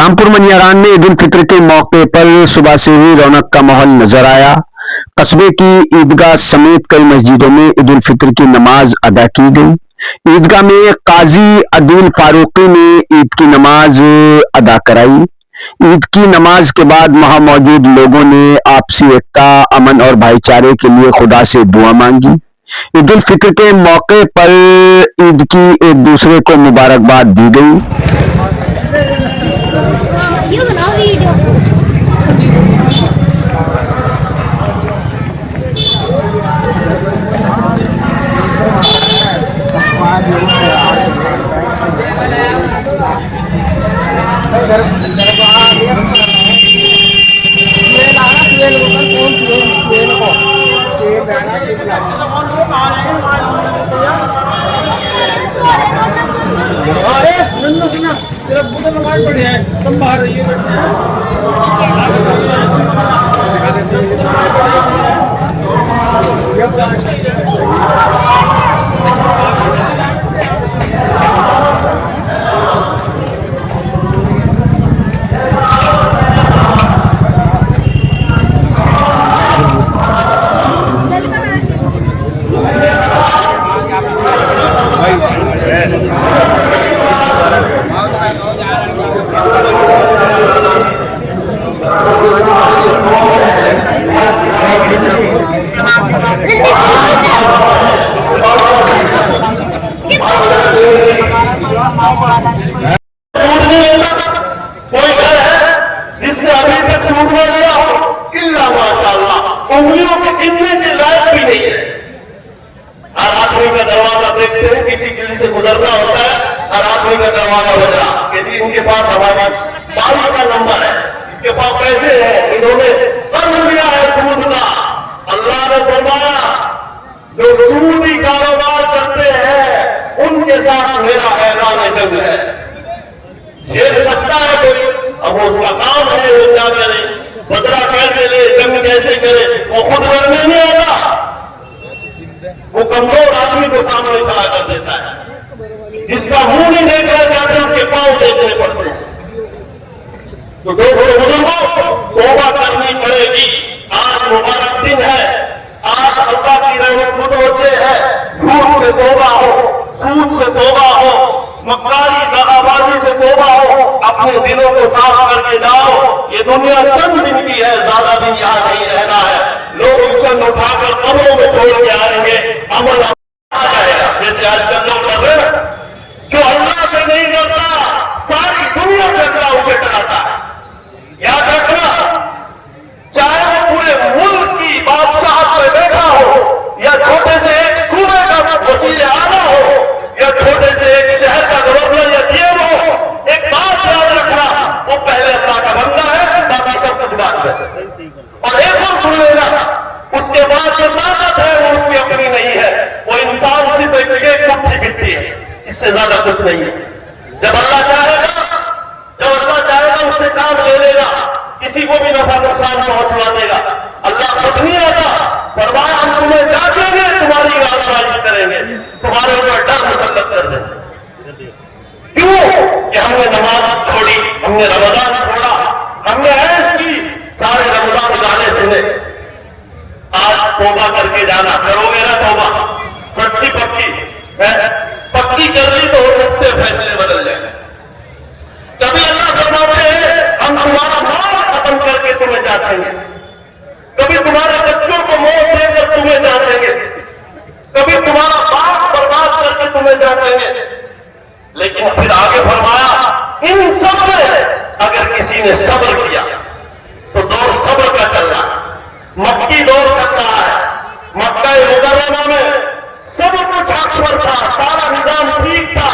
रामपुर मनियारान में ईद उल फित्र के मौके पर सुबह से ही रौनक का माहौल नजर आया। कस्बे की ईदगाह समेत कई मस्जिदों में ईद उल फित्र की नमाज अदा की गई। ईदगाह में काजी अदील फारूकी ने ईद की नमाज अदा कराई। ईद की नमाज के बाद वहां मौजूद लोगों ने आपसी एकता, अमन और भाईचारे के लिए खुदा से दुआ मांगी। ईद उल फित्र के मौके पर ईद की एक दूसरे को मुबारकबाद दी गई। कोई घर है जिसने अभी तक सूट न लिया हो? इल्ला माशाअल्लाह, उंगलियों के गिनने के लायक भी नहीं है। हर आदमी का दरवाजा देखते हैं, किसी गली से गुजरना होता है, हर आदमी का दरवाजा बज रहा कि जी इनके पास हमारी बारी का नंबर है, इनके पास पैसे हैं, इन्होंने कर्ज लिया है सूद का। अल्लाह ने फरमाया जो सूदी कारोबार करते हैं उनके साथ मेरा ऐलान जंग है। झेल सकता है कोई, अब उसका काम है वो क्या करे, बदला कैसे ले, जंग कैसे करे, वो खुद लड़ने नहीं आता, वो कमजोर आदमी को सामने खड़ा कर देता है। जिसका मुंह नहीं देखना चाहते उसके पांव देखने पड़ते हैं। तो दोस्तों बुजुर्गों, तौबा करनी पड़ेगी। आज मुबारक दिन है, आज अल्लाह की रहमत मुझे है। झूठ से तौबा हो, सूद से तौबा हो, मक्कारी दगाबाजी से तौबा हो, अपने दिलों को साफ करके जाओ। ये दुनिया चंद दिन की है, ज्यादा दिन यहाँ नहीं रहना है। लोग चंद उठाकर कब्रों में छोड़ के आएंगे, अमल आ जाएगा। जैसे आजकल लोग कर रहे हैं, जो अल्लाह से नहीं डरता सारी दुनिया से अल्लाह उसे डराता है। याद रखना, चाहे वो पूरे मुल्क की बादशाह पे बैठा हो, या छोटे से एक सूबे का वजीर आला हो, या छोटे से एक शहर का गवर्नर या डीएम हो, एक बात याद रखना, वो पहले अल्लाह का बंदा है, बाकी सब कुछ बात है। और एक और सुन लेना, उसके बाद जो ताकत है वो उसकी अपनी नहीं है, वो इंसान सिर्फ एक मुट्ठी मिट्टी है, इससे ज्यादा कुछ नहीं है। जब अल्लाह चाहेगा उससे काम ले लेगा, किसी को भी नफा नुकसान पहुंचवा देगा। अल्लाह खुद नहीं आता, फरमाया हम तुम्हें जांचेंगे, तुम्हारी आजमाइश करेंगे, तुम्हारे ऊपर डर मुसल्लत कर देंगे। क्यों? कि हमने नमाज छोड़ी, हमने रमजान छोड़ा, हमने ऐश की, सारे रमजान गाने सुने। आज तौबा करके जाना, करोगे ना तौबा सच्ची पक्की है? पक्की कर ली तो हो सकते फैसले बदल जाए। कभी अल्लाह फरमाते हैं हम तुम्हारा माल खत्म करके तुम्हें जांचेंगे, कभी तुम्हारे बच्चों को मौत देकर तुम्हें जांचेंगे, कभी तुम्हारा बाप बर्बाद करके तुम्हें जांचेंगे। लेकिन फिर आगे फरमाया इन सब में अगर किसी ने सब्र किया तो दौर सब्र का चल रहा है, मक्की दौर चल रहा है। मक्का मुकर्रमा में सब कुछ हक पर था, सारा निजाम ठीक था,